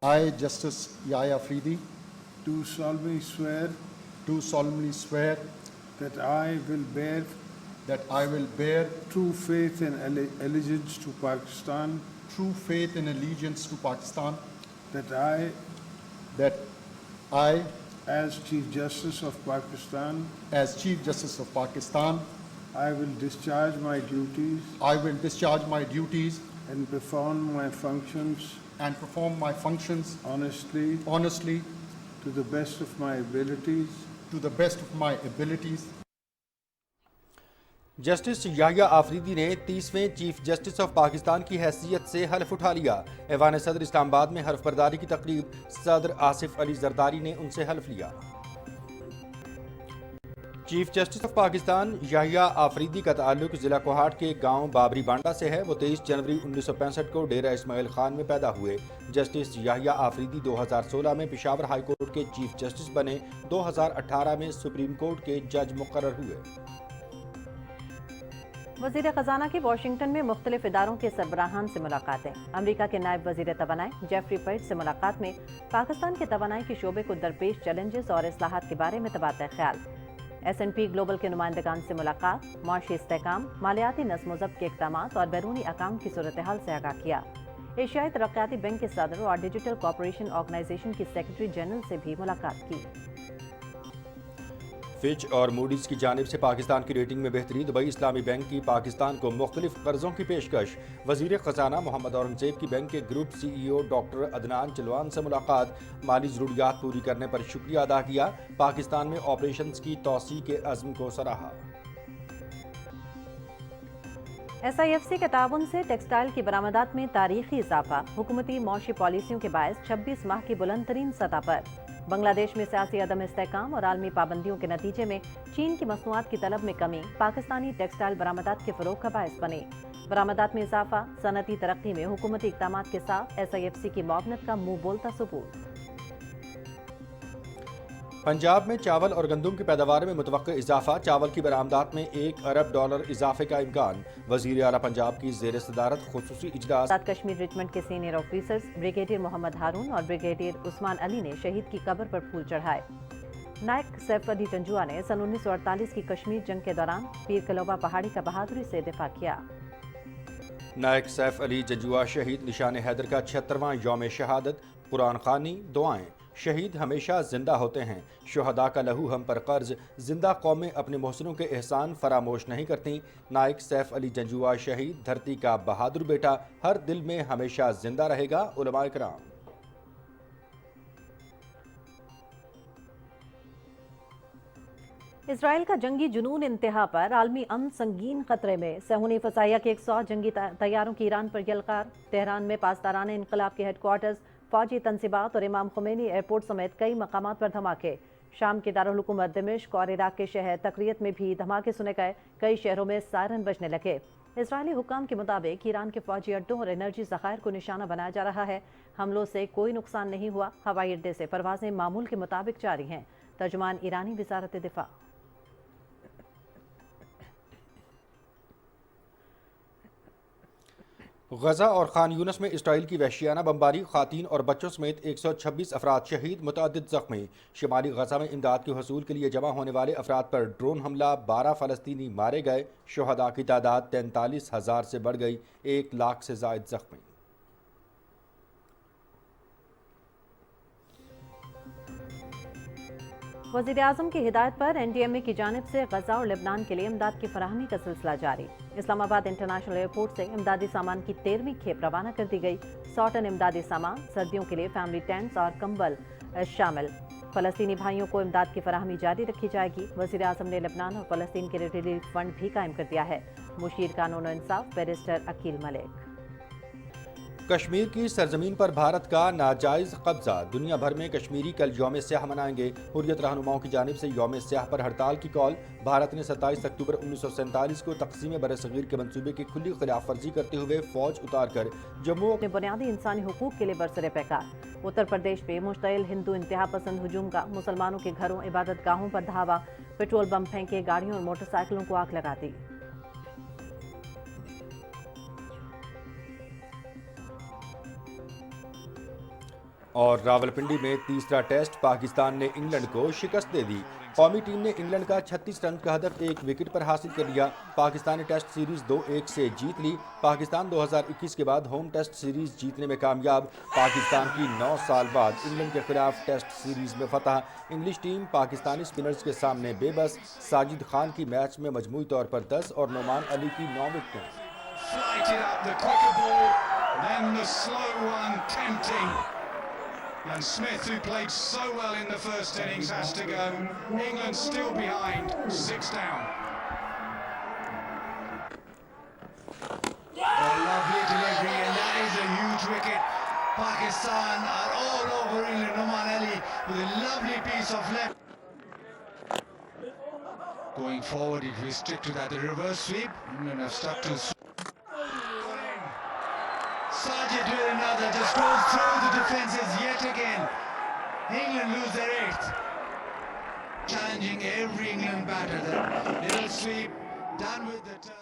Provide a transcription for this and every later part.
I, Justice Yahya Afridi, do solemnly swear swear that I will bear true faith and allegiance to Pakistan, true faith and allegiance to Pakistan, that I, as Chief Justice of Pakistan, as Chief Justice of Pakistan, I will discharge my duties and perform my functions honestly, to the best of my abilities. Justice Yahya Afridi نے 30ویں chief justice of Pakistan کی حیثیت سے حلف اٹھا لیا۔ ایوان صدر اسلام آباد میں حلف برداری کی تقریب، صدر آصف علی زرداری نے ان سے حلف لیا۔ چیف جسٹس آف پاکستان یحییٰ آفریدی کا تعلق ضلع کوہاٹ کے گاؤں بابری بانڈا سے ہے۔ وہ 23 جنوری 1965 کو ڈیرہ اسماعیل خان میں پیدا ہوئے۔ جسٹس یحییٰ آفریدی 2016 میں پشاور ہائی کورٹ کے چیف جسٹس بنے۔ 2018 میں سپریم کورٹ کے جج مقرر ہوئے۔ وزیر خزانہ کی واشنگٹن میں مختلف اداروں کے سربراہان سے ملاقاتیں۔ امریکہ کے نائب وزیر توانائی جیفری پیٹ سے ملاقات میں پاکستان کے توانائی کے شعبے کو درپیش چیلنجز اور اصلاحات کے بارے میں تبادلہ خیال۔ S&P گلوبل کے نمائندگان سے ملاقات، معاشی استحکام، مالیاتی نظم و ضبط کے اقدامات اور بیرونی اقام کی صورتحال سے آگاہ کیا۔ ایشیائی ترقیاتی بینک کے صدر اور ڈیجیٹل کوآپریشن آرگنائزیشن کی سیکرٹری جنرل سے بھی ملاقات کی۔ فچ اور موڈیز کی جانب سے پاکستان کی ریٹنگ میں بہتری، دبئی اسلامی بینک کی پاکستان کو مختلف قرضوں کی پیشکش۔ وزیر خزانہ محمد اورنگزیب کی بینک کے گروپ CEO ڈاکٹر عدنان چلوان سے ملاقات، مالی ضروریات پوری کرنے پر شکریہ ادا کیا۔ پاکستان میں آپریشنز کی توسیع کے عزم کو سراہا۔ SIFC کے تعاون سے ٹیکسٹائل کی برآمدات میں تاریخی اضافہ، حکومتی معاشی پالیسیوں کے باعث 26 ماہ کی بلند ترین سطح پر۔ بنگلہ دیش میں سیاسی عدم استحکام اور عالمی پابندیوں کے نتیجے میں چین کی مصنوعات کی طلب میں کمی پاکستانی ٹیکسٹائل برآمدات کے فروغ کا باعث بنے۔ برآمدات میں اضافہ، صنعتی ترقی میں حکومتی اقدامات کے ساتھ SIFC کی معاونت کا منہ بولتا ثبوت۔ پنجاب میں چاول اور گندم کی پیداوار میں متوقع اضافہ، چاول کی برآمدات میں $1 ارب اضافے کا امکان۔ وزیر اعلیٰ پنجاب کی زیر صدارت خصوصی اجلاس۔ کشمیر ریجمنٹ کے سینئر آفیسرز بریگیڈیئر محمد ہارون اور بریگیڈیئر عثمان علی نے شہید کی قبر پر پھول چڑھائے۔ نائک سیف علی جنجوعہ نے سن 1948 کی کشمیر جنگ کے دوران پیر کلوبا پہاڑی کا بہادری سے دفاع کیا۔ نائک سیف علی جنجوعہ شہید نشان حیدر کا 76واں یوم شہادت، قرآن خوانی، دعائیں۔ شہید ہمیشہ زندہ ہوتے ہیں، شہداء کا لہو ہم پر قرض، زندہ قومیں اپنے محسنوں کے احسان فراموش نہیں کرتیں۔ نائک سیف علی جنجوعہ شہید، دھرتی کا بہادر بیٹا، ہر دل میں ہمیشہ زندہ رہے گا۔ علماء کرام۔ اسرائیل کا جنگی جنون انتہا پر، عالمی امن سنگین خطرے میں۔ صہیونی فضائیہ کے 100 جنگی طیاروں کی ایران پر یلغار۔ تہران میں پاسداران انقلاب کے ہیڈ کوارٹرز، فوجی تنصیبات اور امام خمینی ایئرپورٹ سمیت کئی مقامات پر دھماکے۔ شام کے دارالحکومت دمشق اور عراق کے شہر تقریت میں بھی دھماکے سنے گئے، کئی شہروں میں سائرن بجنے لگے۔ اسرائیلی حکام کے مطابق ایران کے فوجی اڈوں اور انرجی ذخائر کو نشانہ بنایا جا رہا ہے۔ حملوں سے کوئی نقصان نہیں ہوا، ہوائی اڈے سے پروازیں معمول کے مطابق جاری ہیں۔ ترجمان ایرانی وزارت دفاع۔ غزہ اور خان یونس میں اسرائیل کی وحشیانہ بمباری، خواتین اور بچوں سمیت 126 افراد شہید، متعدد زخمی۔ شمالی غزہ میں امداد کے حصول کے لیے جمع ہونے والے افراد پر ڈرون حملہ، 12 فلسطینی مارے گئے، شہداء کی تعداد 43,000 سے بڑھ گئی، 1 لاکھ سے زائد زخمی۔ وزیر اعظم کی ہدایت پر NDMA کی جانب سے غزہ اور لبنان کے لیے امداد کی فراہمی کا سلسلہ جاری۔ اسلام آباد انٹرنیشنل ایئرپورٹ سے امدادی سامان کی 13ویں کھیپ روانہ کر دی گئی۔ 100 ٹن امدادی سامان، سردیوں کے لیے فیملی ٹینٹس اور کمبل شامل۔ فلسطینی بھائیوں کو امداد کی فراہمی جاری رکھی جائے گی۔ وزیر اعظم نے لبنان اور فلسطین کے لیے ریلیف فنڈ بھی قائم کر دیا ہے۔ مشیر قانون و انصاف بیرسٹر عقیل ملک۔ کشمیر کی سرزمین پر بھارت کا ناجائز قبضہ، دنیا بھر میں کشمیری کل یوم سیاہ منائیں گے۔ حریت رہنماؤں کی جانب سے یوم سیاہ پر ہڑتال کی کال۔ بھارت نے 27 اکتوبر 1947 کو تقسیم برصغیر کے منصوبے کی کھلی خلاف ورزی کرتے ہوئے فوج اتار کر جموں اپنے بنیادی انسانی حقوق کے لیے برسر پیکار۔ اتر پردیش میں مشتعل ہندو انتہا پسند ہجوم کا، مسلمانوں کے گھروں، عبادت گاہوں پر دھاوا، پیٹرول بم پھینکے، گاڑیوں اور موٹر سائیکلوں کو آگ لگا دی۔ اور راولپنڈی میں تیسرا ٹیسٹ پاکستان نے انگلینڈ کو شکست دے دی۔ قومی ٹیم نے انگلینڈ کا 36 رن کا ہدف ایک وکٹ پر حاصل کر لیا۔ پاکستان نے ٹیسٹ سیریز 2-1 سے جیت لی۔ پاکستان 2021 کے بعد ہوم ٹیسٹ سیریز جیتنے میں کامیاب۔ پاکستان کی 9 سال بعد انگلینڈ کے خلاف ٹیسٹ سیریز میں فتح۔ انگلش ٹیم پاکستانی سپنرز کے سامنے بے بس۔ ساجد خان کی میچ میں مجموعی طور پر 10 اور نعمان علی کی 9 وکٹیں۔ Flighted up the quicker ball, then the slow one tempting. And Smith, who played so well in the first innings, has to go. England still behind, 6 down. A lovely delivery, and that is a huge wicket. Pakistan are all over England. Noman Ali with a lovely piece of left. Going forward, if we stick to that, the reverse sweep, England have stuck to. Sajid with another, just goes through the defences yet again. England lose their 8th. Challenging every England batter. The little sweep, done with the turn.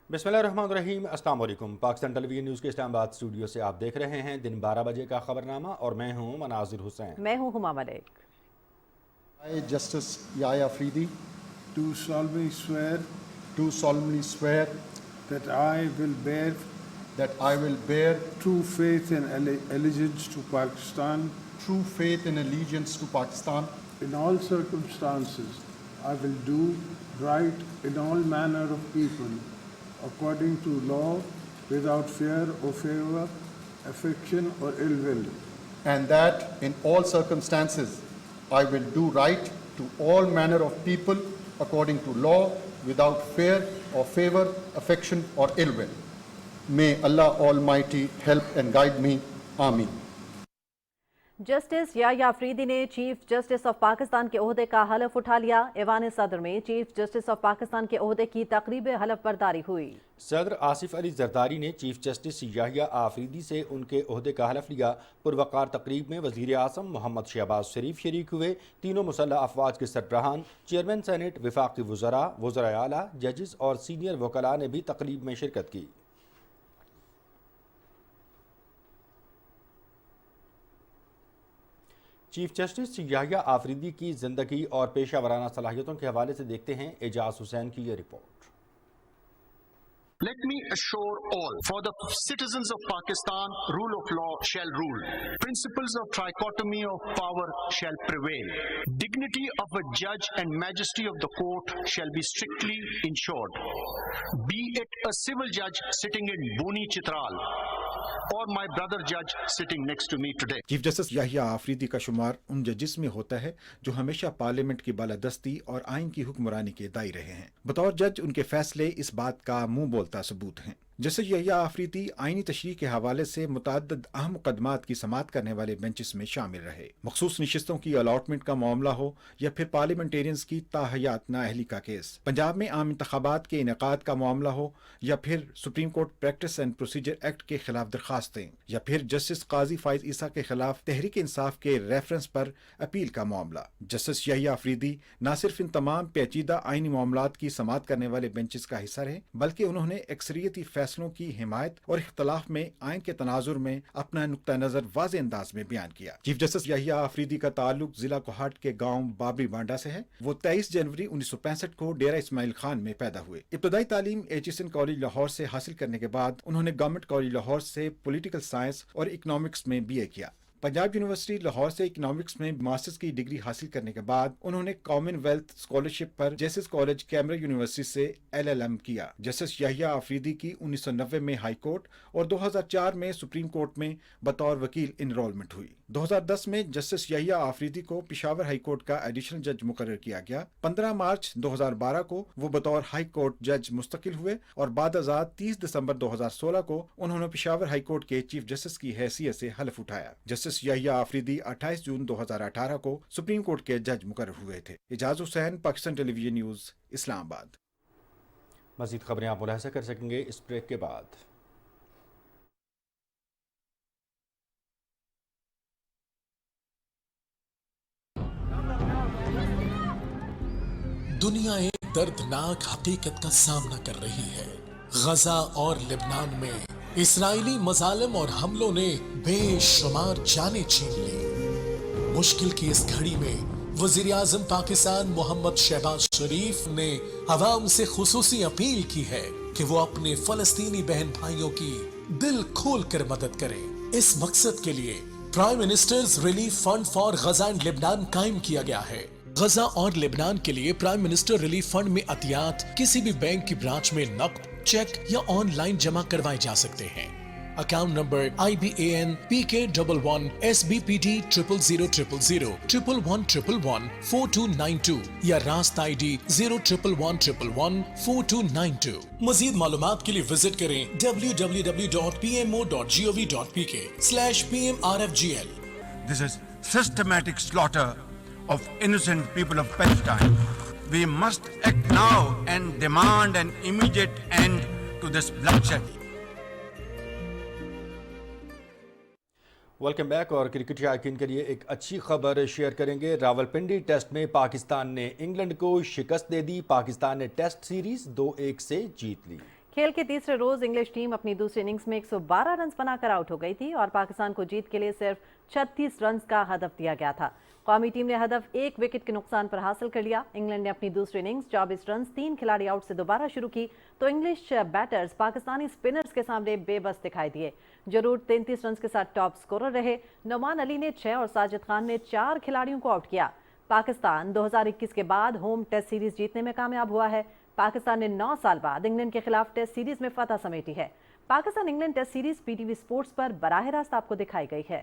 بسم اللہ الرحمن الرحیم، السلام علیکم۔ پاکستان ٹیلی vision news کے اسلام آباد studio سے آپ دیکھ رہے ہیں دن 12 بجے کا خبرنامہ، اور میں ہوں مناظر حسین۔ میں ہوں ہما ملک۔ I, Justice Yahya Afridi, do solemnly swear do solemnly swear that I will bear true faith and allegiance to Pakistan. true faith and allegiance to Pakistan. In all circumstances, I will do right in all manner of people, according to law, without fear or favor, affection or ill will. And that in all circumstances I will do right to all manner of people according to law, without fear or favor, affection or ill will. May Allah Almighty help and guide me. Ameen. Justice Yahya Afridi نے chief justice of Pakistan کے عہدے کا حلف اٹھا لیا۔ ایوان صدر میں چیف جسٹس آف پاکستان کے عہدے کی تقریب حلف برداری ہوئی۔ صدر آصف علی زرداری نے چیف جسٹس یحییٰ آفریدی سے ان کے عہدے کا حلف لیا۔ پروقار تقریب میں وزیر اعظم محمد شہباز شریف شریک ہوئے۔ تینوں مسلح افواج کے سربراہان، چیئرمین سینٹ، وفاقی وزراء، وزرائے اعلیٰ، ججز اور سینئر وکلاء نے بھی تقریب میں شرکت کی۔ چیف جسٹس یحییٰ آفریدی کی زندگی اور پیشہ ورانہ صلاحیتوں کے حوالے سے دیکھتے ہیں اعجاز حسین کی یہ report. Let me assure all, for the citizens of Pakistan, rule of law shall rule. Principles of trichotomy of power shall prevail. Dignity of a judge and majesty of the court shall be strictly ensured. Be it a civil judge sitting in Boni Chitral or my brother judge sitting next to me today. Chief justice Yahya Afridi کا شمار ان ججز میں ہوتا ہے جو ہمیشہ parliament کی بالادستی اور آئین کی حکمرانی کے دائی رہے ہیں۔ بطور جج ان کے فیصلے اس بات کا منہ بولتا ثبوت ہیں۔ جسٹس یحییٰ آفریدی آئینی تشریح کے حوالے سے متعدد اہم مقدمات کی سماعت کرنے والے بینچز میں شامل رہے۔ مخصوص نشستوں کی الاٹمنٹ کا معاملہ ہو یا پھر پارلیمنٹیرینز کی تاحیات نااہلی کا کیس، پنجاب میں عام انتخابات کے انعقاد کا معاملہ ہو یا پھر supreme court practice and procedure act کے خلاف درخواستیں، یا پھر جسٹس قاضی فائز عیسیٰ کے خلاف تحریک انصاف کے ریفرنس پر اپیل کا معاملہ۔ جسٹس یحییٰ آفریدی نہ صرف ان تمام پیچیدہ آئینی معاملات کی سماعت کرنے والے بینچز کا حصہ رہے، بلکہ انہوں نے اکثریتی فیصلوں کی حمایت اور اختلاف میں آئین کے تناظر میں اپنا نقطہ نظر واضح انداز میں بیان کیا۔ چیف جسٹس یحییٰ آفریدی کا تعلق ضلع کوہاٹ کے گاؤں بابری بانڈا سے ہے۔ وہ 23 جنوری 1965 کو ڈیرہ اسماعیل خان میں پیدا ہوئے۔ ابتدائی تعلیم ایچیسن کالج لاہور سے حاصل کرنے کے بعد انہوں نے گورنمنٹ کالج لاہور سے پولیٹیکل سائنس اور اکنامکس میں BA کیا۔ پنجاب یونیورسٹی لاہور سے اکنامکس میں ماسٹرز کی ڈگری حاصل کرنے کے بعد انہوں نے کامن ویلتھ اسکالرشپ پر جیسس کالج کیمبرج یونیورسٹی سے LLM کیا۔ جسٹس یحییٰ آفریدی کی 1990 میں ہائی کورٹ اور 2004 میں سپریم کورٹ میں بطور وکیل انرولمنٹ ہوئی۔ 2010 میں جسٹس یحییٰ آفریدی کو پشاور ہائی کورٹ کا ایڈیشنل جج مقرر کیا گیا۔ 15 مارچ 2012 کو وہ بطور ہائی کورٹ جج مستقل ہوئے اور بعد ازاں 30 دسمبر 2016 کو انہوں نے پشاور ہائی کورٹ کے چیف جسٹس کی حیثیت سے حلف اٹھایا۔ جسٹس یحییٰ آفریدی 28 جون 2018 کو سپریم کورٹ کے جج مقرر ہوئے تھے۔ اعجاز حسین، پاکستان ٹیلی ویژن نیوز، اسلام آباد۔ مزید خبریں آپ ملاحظہ کر سکیں گے اس بریک کے بعد۔ دنیا ایک دردناک حقیقت کا سامنا کر رہی ہے۔ غزہ اور لبنان میں اسرائیلی مظالم اور حملوں نے بے شمار جانیں چھین لی۔ مشکل کی اس گھڑی میں وزیر اعظم پاکستان محمد شہباز شریف نے عوام سے خصوصی اپیل کی ہے کہ وہ اپنے فلسطینی بہن بھائیوں کی دل کھول کر مدد کریں۔ اس مقصد کے لیے prime ministers relief fund for Gaza and لبنان قائم کیا گیا ہے۔ غزہ اور لبنان کے لیے پرائم منسٹر ریلیف فنڈ میں عطیات کسی بھی بینک کی برانچ میں نقد، چیک یا آن لائن جمع کروائے جا سکتے ہیں۔ Account number IBAN PK11 SBPD 00000 11111 4292 یا راست ID 01111 4292۔ مزید معلومات کے لیے وزٹ کریں www.pmo.gov.pk/PMRFGL۔ This is systematic slaughter of innocent people of Palestine. We must act now and demand an immediate end to this bloodshed. Welcome back, اور cricket شائقین کے لیے ایک اچھی خبر شیئر کریں گے۔ راولپنڈی ٹیسٹ میں پاکستان نے انگلینڈ کو شکست دے دی۔ پاکستان نے ٹیسٹ سیریز 2-1 سے جیت لی۔ کھیل کے تیسرے روز انگلش ٹیم اپنی دوسری اننگز میں 112 رنز بنا کر آؤٹ ہو گئی تھی اور پاکستان کو جیت کے لیے صرف 36 رنز کا ہدف دیا گیا تھا۔ قومی ٹیم نے ہدف 1 وکٹ کے نقصان پر حاصل کر لیا۔ انگلینڈ نے اپنی دوسری اننگز 24 رنز 3 کھلاڑی آؤٹ سے دوبارہ شروع کی تو انگلش بیٹرز پاکستانی سپنرز کے سامنے بے بس دکھائی دیے۔ جرور 33 رنز کے ساتھ ٹاپ سکورر رہے۔ نعمان علی نے 6 اور ساجد خان نے 4 کھلاڑیوں کو آؤٹ کیا۔ پاکستان 2021 کے بعد ہوم ٹیسٹ سیریز جیتنے میں کامیاب ہوا ہے۔ پاکستان نے 9 سال بعد انگلینڈ کے خلاف ٹیسٹ سیریز میں فتح سمیٹی ہے۔ Pakistan England test series PTV sports پر براہ راست آپ کو دکھائی گئی ہے۔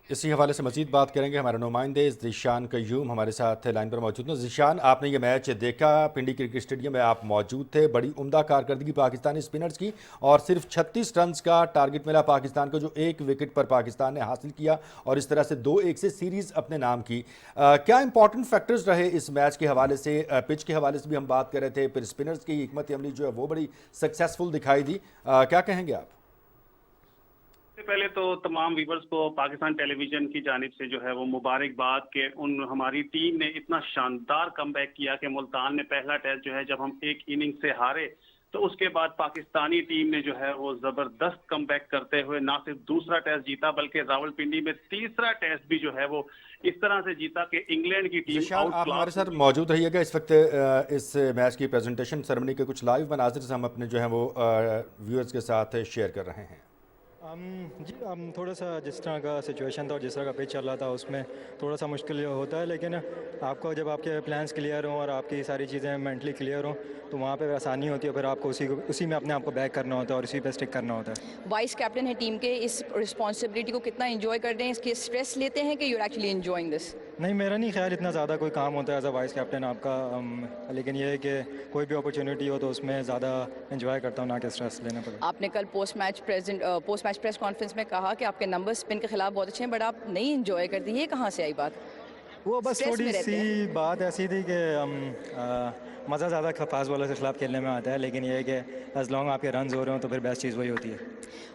اسی حوالے سے مزید بات کریں گے، ہمارے نمائندے ذیشان قیوم ہمارے ساتھ لائن پر موجود ہیں۔ ذیشان، آپ نے یہ میچ دیکھا، پنڈی کرکٹ اسٹیڈیم میں آپ موجود تھے، بڑی عمدہ کارکردگی پاکستانی اسپنرز کی اور صرف 36 رنز کا ٹارگٹ ملا پاکستان کو، جو 1 وکٹ پر پاکستان نے حاصل کیا اور اس طرح سے 2-1 سے سیریز اپنے نام کی۔ کیا امپورٹنٹ فیکٹرز رہے اس میچ کے حوالے سے؟ پچ کے حوالے سے بھی ہم بات کر رہے تھے، پھر اسپنرز کی حکمت عملی جو ہے وہ بڑی سکسیسفل دکھائی دی، کیا کہیں گے آپ؟ پہلے تو تمام ویورز کو پاکستان ٹیلی ویژن کی جانب سے جو ہے وہ مبارکباد کہ ہماری ٹیم نے اتنا شاندار کم بیک کیا کہ ملتان میں پہلا ٹیسٹ جو ہے جب ہم 1 اننگ سے ہارے تو اس کے بعد پاکستانی ٹیم نے جو ہے وہ زبردست کم بیک کرتے ہوئے نہ صرف دوسرا ٹیسٹ جیتا بلکہ راولپنڈی میں تیسرا ٹیسٹ بھی جو ہے وہ اس طرح سے جیتا کہ انگلینڈ کی ٹیم آپ ہمارے ساتھ موجود رہیے گا۔ اس وقت اس میچ کی پریزنٹیشن سرمنی کے کچھ لائیو مناظر سے ہم اپنے جو ہیں وہ ویورز کے ساتھ شیئر کر رہے ہیں۔ جی تھوڑا سا جس طرح کا سچویشن تھا اور جس طرح کا پچ چل رہا تھا اس میں تھوڑا سا مشکل ہوتا ہے، لیکن آپ کو جب آپ کے پلانس کلیئر ہوں اور آپ کی ساری چیزیں مینٹلی کلیئر ہوں تو وہاں پہ آسانی ہوتی ہے، پھر آپ کو اسی میں اپنے آپ کو بیک کرنا ہوتا ہے اور اسی پہ اسٹک کرنا ہوتا ہے۔ وائس کیپٹن ہے ٹیم کے، اس رسپانسبلٹی کو کتنا انجوائے کرتے ہیں، اس کے اسٹریس لیتے ہیں کہ you are actually enjoying this? نہیں، میرا نہیں خیال اتنا زیادہ کوئی کام ہوتا ہے ایز اے وائس کیپٹن آپ کا، لیکن یہ ہے کہ کوئی بھی اپرچونیٹی ہو تو اس میں زیادہ انجوائے کرتا ہوں، نہ کہ اسٹریس لینا پڑے۔ آپ نے کل پوسٹ میچ پریس کانفرنس میں کہا کہ آپ کے نمبر اسپن کے خلاف بہت اچھے ہیں بٹ آپ نہیں انجوائے کرتی، یہ کہاں سے آئی بات؟ وہ بس تھوڑی سی بات ایسی تھی کہ مزہ زیادہ فاسٹ بالر کے خلاف کھیلنے میں آتا ہے، لیکن یہ ہے کہ ایز لانگ آپ کے رنز ہو رہے ہوں تو پھر بیسٹ چیز وہی ہوتی ہے۔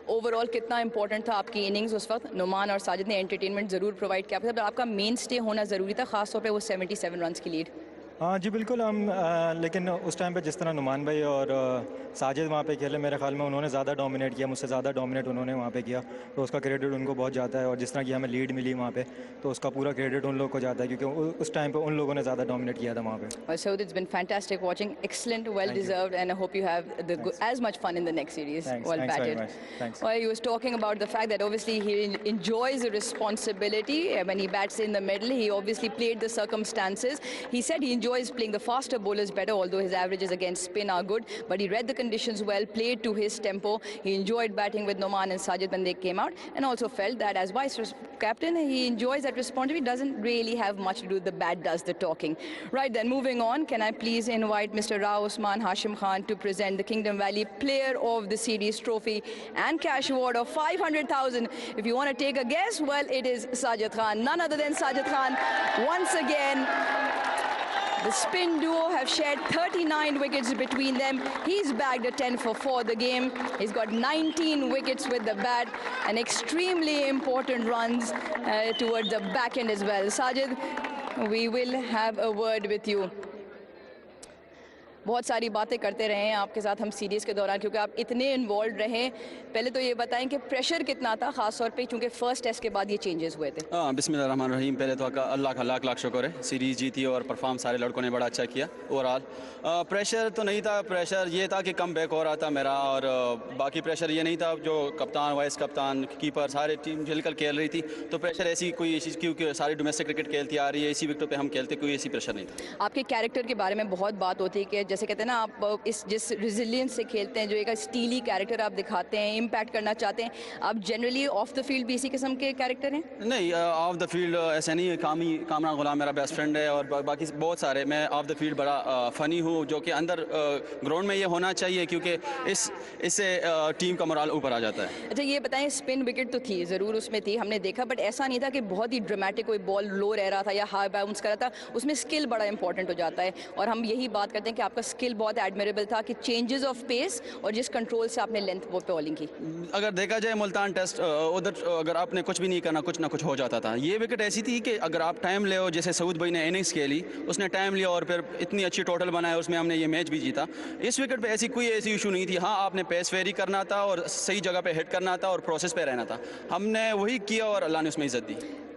اوور آل کتنا امپورٹنٹ تھا آپ کی اننگز اس وقت؟ نعمان اور ساجد نے انٹرٹینمنٹ ضرور پرووائڈ کیا تھا، آپ کا مین اسٹے ہونا ضروری تھا، خاص طور پہ وہ 77 رنز کی لیڈ۔ ہاں جی بالکل، لیکن اس ٹائم پہ جس طرح نعمان بھائی اور ساجد وہاں پہ کھیلے، میرے خیال میں انہوں نے زیادہ ڈومینیٹ کیا، مجھ سے زیادہ ڈومینیٹ انہوں نے وہاں پہ کیا، تو اس کا کریڈٹ ان کو بہت جاتا ہے، اور جس طرح کی ہمیں لیڈ ملی وہاں پہ تو اس کا پورا کریڈٹ ان لوگوں کو جاتا ہے کیونکہ اس ٹائم پہ ان لوگوں نے زیادہ ڈومینیٹ کیا تھا وہاں پہ۔ So it's been fantastic watching, excellent, well deserved, and I hope you have as much fun in the next series. Well batted. Thanks. Well, he was talking about the fact that obviously he enjoys the responsibility when he bats in the middle. He obviously played the circumstances. He said he enjoys playing the faster bowlers better, although his averages against spin are good, but he read the conditions well, played to his tempo. He enjoyed batting with Noman and Sajid when they came out, and also felt that as vice captain he enjoys that responsibility, doesn't really have much to do, the bat does the talking. Right then, moving on, can I please invite Mr. Rao Usman Hashim Khan to present the Kingdom Valley Player of the Series trophy and cash award of 500,000. If you want to take a guess, well, it is Sajid Khan, none other than Sajid Khan. Once again, the spin duo have shared 39 wickets between them. He's bagged a 10 for 4 the game. He's got 19 wickets with the bat and extremely important runs towards the back end as well. Sajid, we will have a word with you. بہت ساری باتیں کرتے رہے ہیں آپ کے ساتھ ہم سیریز کے دوران کیونکہ آپ اتنے انوالوڈ رہے. پہلے تو یہ بتائیں کہ پریشر کتنا تھا خاص طور پہ کیونکہ فرسٹ ٹیسٹ کے بعد یہ چینجز ہوئے تھے. بسم اللہ الرحمن الرحیم. پہلے تو اللہ کا لاکھ شکر ہے, سیریز جیتی اور پرفارم سارے لڑکوں نے بڑا اچھا کیا. اوور آل پریشر تو نہیں تھا, پریشر یہ تھا کہ کم بیک ہو رہا تھا میرا, اور باقی پریشر یہ نہیں تھا. جو کپتان, وائس کپتان, کیپر سارے ٹیم مل کر کھیل رہی تھی تو پریشر ایسی کوئی چیز, کیونکہ ساری ڈومیسٹک کرکٹ کھیلتی آ رہی ہے, اسی وکٹوں پہ ہم کھیلتے, کوئی ایسی پریشر نہیں تھا. آپ کے کیریکٹر کے بارے میں بہت بات ہوتی ہے کہ جیسے کہتے ہیں نا آپ جس ریزیلینس سے کھیلتے ہیں, جو ایک اسٹیلی کیریکٹر آپ دکھاتے ہیں, امپیکٹ کرنا چاہتے ہیں, آپ جنرلی آف دا فیلڈ بھی اسی قسم کے کیریکٹر ہیں؟ نہیں, آف دا فیلڈ ایسا نہیں ہے. کامران غلام میرا بیسٹ فرینڈ ہے اور باقی بہت سارے. میں آف دا فیلڈ بڑا فنی ہوں, جو کہ اندر گراؤنڈ میں یہ ہونا چاہیے کیونکہ اس سے ٹیم کا morale اوپر آ جاتا ہے. اچھا یہ بتائیں, اسپن وکٹ تو تھی ضرور, اس میں تھی, ہم نے دیکھا, بٹ ایسا نہیں تھا کہ بہت ہی ڈرامیٹک کوئی بال لو رہ رہا تھا یا ہائی باؤنس کر رہا تھا. اس میں اسکل بڑا امپورٹنٹ ہو جاتا ہے اور ہم یہی بات کرتے ہیں کہ آپ کا اسکل بہت ایڈمیریبل تھا کہ چینجز آف پیس اور جس کنٹرول سے آپ نے لینتھ بولنگ کی. اگر دیکھا جائے ملتان ٹیسٹ, ادھر اگر آپ نے کچھ بھی نہیں کرنا کچھ نہ کچھ ہو جاتا تھا. یہ وکٹ ایسی تھی کہ اگر آپ ٹائم لے ہو, جیسے سعود بھائی نے اننگس کھیلی, اس نے ٹائم لیا اور پھر اتنی اچھی ٹوٹل بنایا, اس میں ہم نے یہ میچ بھی جیتا. اس وکٹ پہ ایسی کوئی ایشو نہیں تھی. ہاں آپ نے پیس ویری کرنا تھا اور صحیح جگہ پہ ہٹ کرنا تھا اور پروسیس پہ رہنا تھا. ہم نے وہی کیا اور اللہ نے اس میں عزت دی.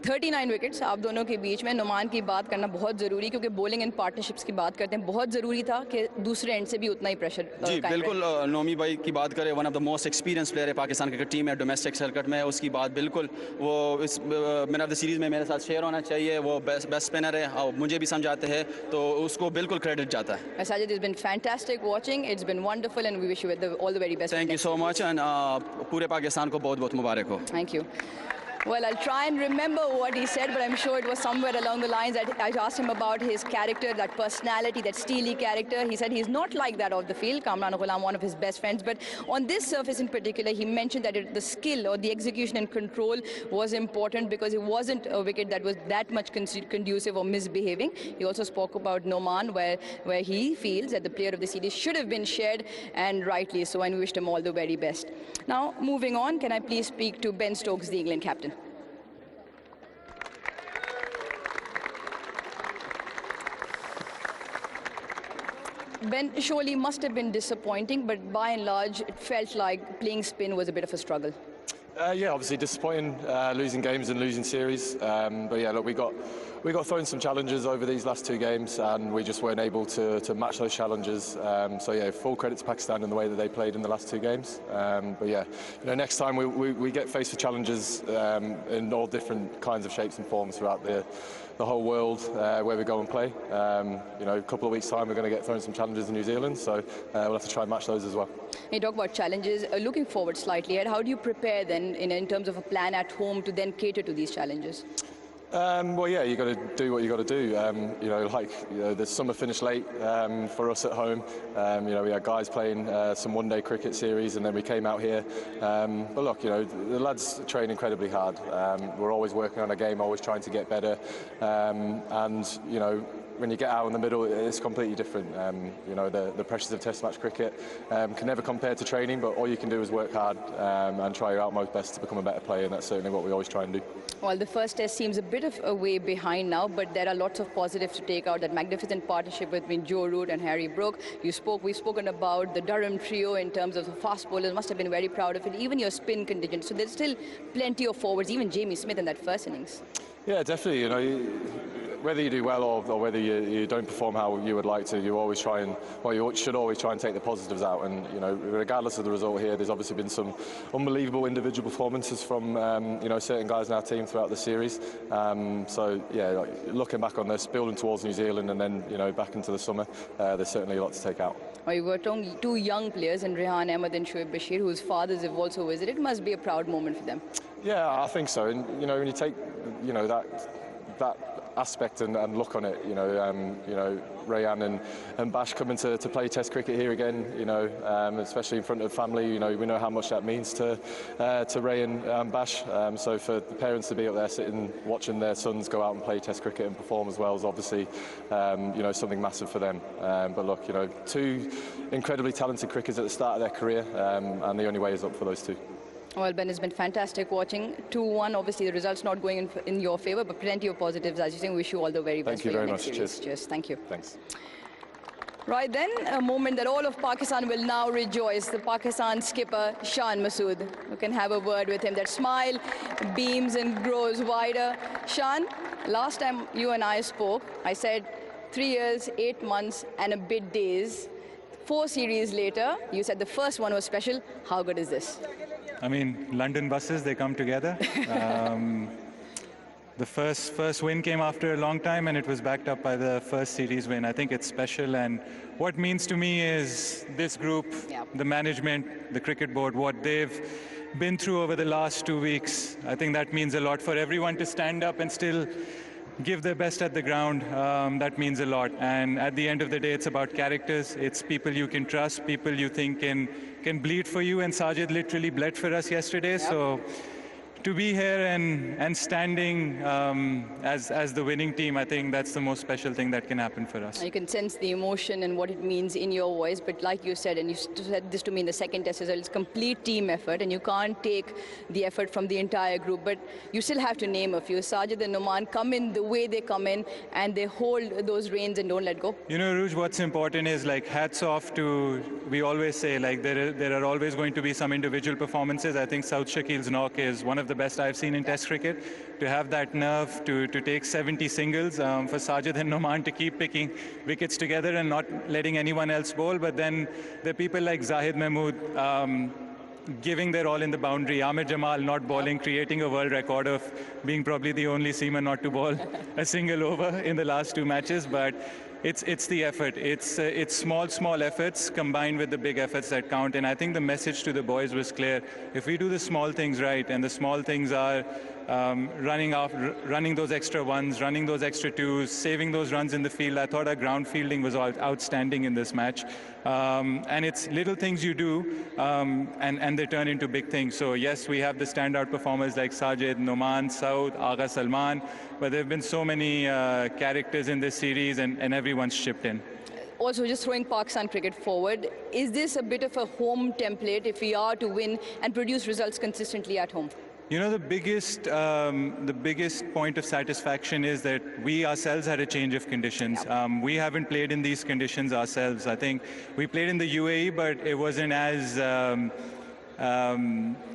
39 وکٹس آپ دونوں کے بیچ میں. نعمان کی بات کرنا بہت ضروری کیونکہ بولنگ اینڈ پارٹنرشپس کی بات کرتے ہیں, بہت ضروری تھا کہ دوسرے اینڈ سے بھی اتنا ہی پریشر. جی بالکل, نومی بھائی کی بات کریں, one of the most experience player ہے پاکستان کرکٹ ٹیم میں ڈومیسٹک سرکٹ میں. اس کی بات بالکل, وہ اس مین آف دا سیریز میں میرے ساتھ شیئر ہونا چاہیے. وہ بیسٹ اسپنر ہے اور مجھے بھی سمجھاتے ہیں تو اس کو بالکل کریڈٹ جاتا ہے. Sajid, it's been fantastic watching, it's been wonderful and we wish you all the very best. Thank you so much and پورے پاکستان کو بہت بہت مبارک ہو. Thank you. Well, I'll try and remember what he said, but I'm sure it was somewhere along the lines that I asked him about his character, that personality, that steely character. He said he's not like that off the field. Kamran Ghulam, one of his best friends, but on this surface in particular, he mentioned that the skill or the execution and control was important because it wasn't a wicket that was that much conducive or misbehaving. He also spoke about Noman, where he feels that the player of the series should have been shared, and rightly so, and we wished him all the very best. Now, moving on, can I please speak to Ben Stokes, the England captain? Ben, surely must have been disappointing, but by and large, it felt like playing spin was a bit of a struggle. Yeah, obviously disappointing, losing games and losing series. But yeah, look, we got thrown some challenges over these last two games, and we just weren't able to match those challenges. So yeah, full credit to Pakistan in the way that they played in the last two games. But yeah, next time we get faced with challenges in all different kinds of shapes and forms throughout the whole world where we go and play. A couple of weeks' time we're going to get thrown some challenges in New Zealand, so we'll have to try and match those as well. You talk about challenges. Looking forward slightly ahead, how do you prepare then in terms of a plan at home to then cater to these challenges? Well, yeah, you got to do what you got to do. The summer finished late for us at home. We had guys playing some one-day cricket series, and then we came out here. But look, the lads train incredibly hard. We're always working on a game, always trying to get better. When you get out in the middle, it's completely different. The pressures of Test match cricket can never compare to training, but all you can do is work hard and try your utmost best to become a better player, and that's certainly what we always try and do. Well, the first test seems a bit of a way behind now, but there are lots of positives to take out. That magnificent partnership between Joe Root and Harry Brook. We've spoken about the Durham trio in terms of the fast bowlers. Must have been very proud of it. Even your spin contingent. So there's still plenty of forwards. Even Jamie Smith in that first innings. Yeah, definitely. Whether you do well or whether you don't perform how you would like to, you should always try and take the positives out. And regardless of the result here, there's obviously been some unbelievable individual performances from certain guys in our team throughout the series. So yeah, looking back on this, building towards New Zealand, and then back into the summer, there's certainly a lot to take out. Well, you were two young players, in Rehan Ahmed and Shoaib Bashir, whose fathers have also visited. It must be a proud moment for them. Yeah, I think so. And when you take that aspect and look on it, Rayan and Bash coming to play Test cricket here again, especially in front of family, we know how much that means to Ray and Bash. So for the parents to be up there sitting watching their sons go out and play Test cricket and perform as well is obviously something massive for them. But look, two incredibly talented cricketers at the start of their career, and the only way is up for those two. Well, Ben, it's been fantastic watching. 2-1, obviously the result's not going in your favour, but plenty of positives. As you say, wish you all the very best. Thank you very much. Cheers. Cheers. Thank you. Thanks. Right then, a moment that all of Pakistan will now rejoice. The Pakistan skipper, Shan Masood. You can have a word with him. That smile beams and grows wider. Shan, last time you and I spoke, I said 3 years, 8 months and a bit days. 4 series later, you said the first one was special. How good is this? I mean, London buses, they come together. The first win came after a long time, and it was backed up by the first series win. I think it's special, and what it means to me is this group, the management, the cricket board, what they've been through over the last 2 weeks. I think that means a lot for everyone to stand up and still give their best at the ground. That means a lot. And at the end of the day, it's about characters. It's people you can trust, people you think can bleed for you. And Sajid literally bled for us yesterday. So to be here and standing as the winning team, I think that's the most special thing that can happen for us. You can sense the emotion and what it means in your voice, but like you said, and you said this to me in the second test as well, it's complete team effort, and you can't take the effort from the entire group, but you still have to name a few. Sajid and Noman come in the way they come in, and they hold those reins and don't let go. You know, Ruj, what's important is, like, hats off to, we always say, like, there are always going to be some individual performances. I think South Shakil's knock is one of the best I've seen in Test cricket. To have that nerve to take 70 singles, for Sajid and Noman to keep picking wickets together and not letting anyone else bowl. But then there are people like Zahid Mahmood giving their all in the boundary. Amir Jamal not bowling, creating a world record of being probably the only seaman not to bowl a single over in the last 2 matches. But it's the effort. It's small efforts combined with the big efforts that count. And I think the message to the boys was clear. If we do the small things right, and the small things are running those extra ones, running those extra twos, saving those runs in the field. I thought our ground fielding was outstanding in this match. And it's little things you do, and they turn into big things. So yes, we have the standout performers like Sajid, Noman, Saud, Agha Salman, but there have been so many characters in this series, and everyone's chipped in. Also, just throwing Pakistan cricket forward, is this a bit of a home template if we are to win and produce results consistently at home? You know, the biggest point of satisfaction is that we ourselves had a change of conditions. We haven't played in these conditions ourselves. I think we played in the UAE, but it wasn't as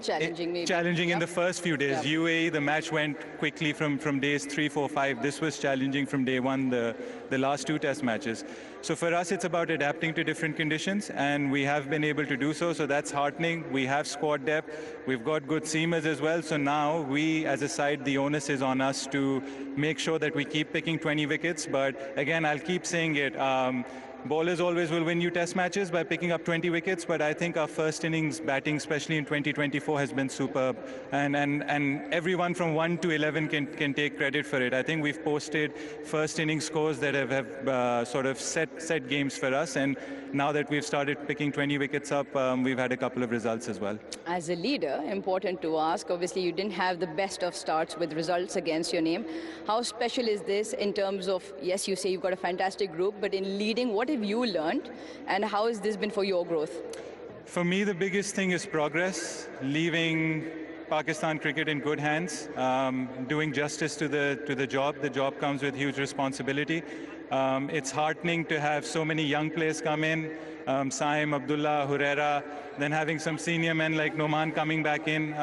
challenging in the first few days. UAE, the match went quickly from days 3, 4, 5. This was challenging from day one, the last 2 test matches. So for us, it's about adapting to different conditions, and we have been able to do so. So that's heartening. We have squad depth. We've got good seamers as well. So now we, as a side, the onus is on us to make sure that we keep picking 20 wickets. But again, I'll keep saying it. Bowlers always will win you test matches by picking up 20 wickets, but I think our first innings batting, especially in 2024, has been superb. And everyone from 1 to 11 can take credit for it. I think we've posted first innings scores that have sort of set games for us. And now that we've started picking 20 wickets up, we've had a couple of results as well. As a leader, important to ask, obviously you didn't have the best of starts with results against your name. How special is this in terms of, yes, you say you've got a fantastic group, but in leading, what have you learned, and how has this been for your growth? For me, the biggest thing is progress, leaving Pakistan cricket in good hands, doing justice to the job. The job comes with huge responsibility. It's heartening to have so many young players come in, Saim, Abdullah, Huraira, then having some senior men like Noman coming back in,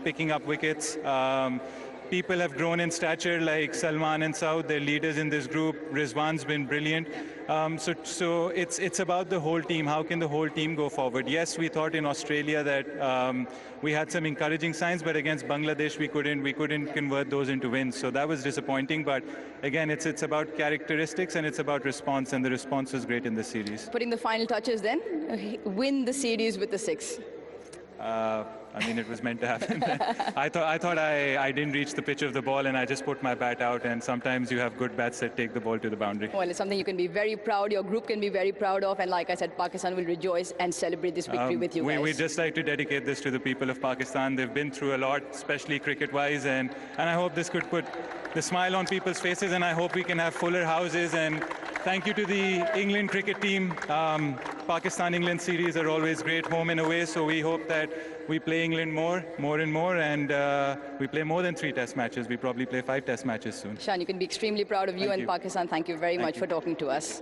picking up wickets. People have grown in stature like Salman and Saud, they're leaders in this group. Rizwan's been brilliant. So it's about the whole team. How can the whole team go forward? Yes, we thought in Australia that we had some encouraging signs, but against Bangladesh we couldn't convert those into wins. So that was disappointing. But again, it's about characteristics and it's about response, and the response was great in this series. Putting the final touches then, win the series with the 6. I mean, it was meant to happen. I thought I didn't reach the pitch of the ball, and I just put my bat out, and sometimes you have good bats that take the ball to the boundary. Well, it's something you can be very proud, your group can be very proud of, and like I said, Pakistan will rejoice and celebrate this victory with you guys. We'd just like to dedicate this to the people of Pakistan. They've been through a lot, especially cricket-wise, and I hope this could put the smile on people's faces, and I hope we can have fuller houses. And thank you to the England cricket team. Pakistan-England series are always great, home and away, so we hope that we play England more and more, and we play more than 3 test matches. We probably play 5 test matches soon. Shan, you can be extremely proud of you and Pakistan. Thank you very much for talking to us.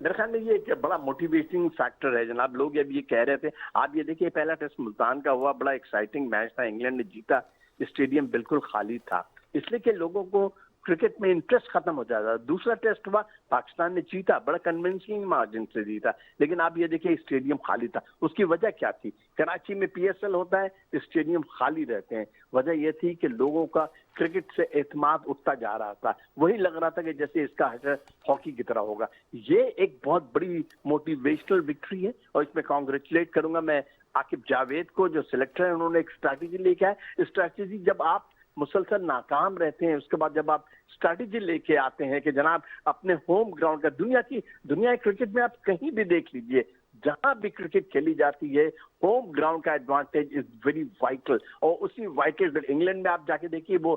میرے خیال میں یہ ایک بڑا motivating factor ہے جناب. لوگ اب یہ کہہ رہے تھے, آپ یہ دیکھیے پہلا ٹیسٹ ملتان کا ہوا, بڑا ایکسائٹنگ میچ تھا, انگلینڈ نے جیتا, اسٹیڈیم بالکل خالی تھا, اس لیے کہ لوگوں کو کرکٹ میں انٹرسٹ ختم ہو جاتا. دوسرا ٹیسٹ ہوا, پاکستان نے جیتا, بڑا کنونسنگ مارجن سے جیتا, لیکن آپ یہ دیکھیں اسٹیڈیم خالی تھا. اس کی وجہ کیا تھی؟ کراچی میں PSL ہوتا ہے, اسٹیڈیم خالی رہتے ہیں. وجہ یہ تھی کہ لوگوں کا کرکٹ سے اعتماد اٹھتا جا رہا تھا. وہی لگ رہا تھا کہ جیسے اس کا حشر ہاکی کی طرح ہوگا. یہ ایک بہت بڑی موٹیویشنل وکٹری ہے, اور اس میں کانگریچولیٹ کروں گا میں عاقب جاوید کو, جو سلیکٹر ہیں. انہوں نے ایک اسٹریٹجی لے کے آئے. اسٹریٹجی جب آپ مسلسل ناکام رہتے ہیں, اس کے بعد جب آپ اسٹریٹجی لے کے آتے ہیں کہ جناب اپنے ہوم گراؤنڈ کا, دنیا کرکٹ میں آپ کہیں بھی دیکھ لیجئے, جہاں بھی کرکٹ کھیلی جاتی ہے ہوم گراؤنڈ کا ایڈوانٹیج از ویری وائٹل. اور اسی وائٹل انگلینڈ میں آپ جا کے دیکھیے, وہ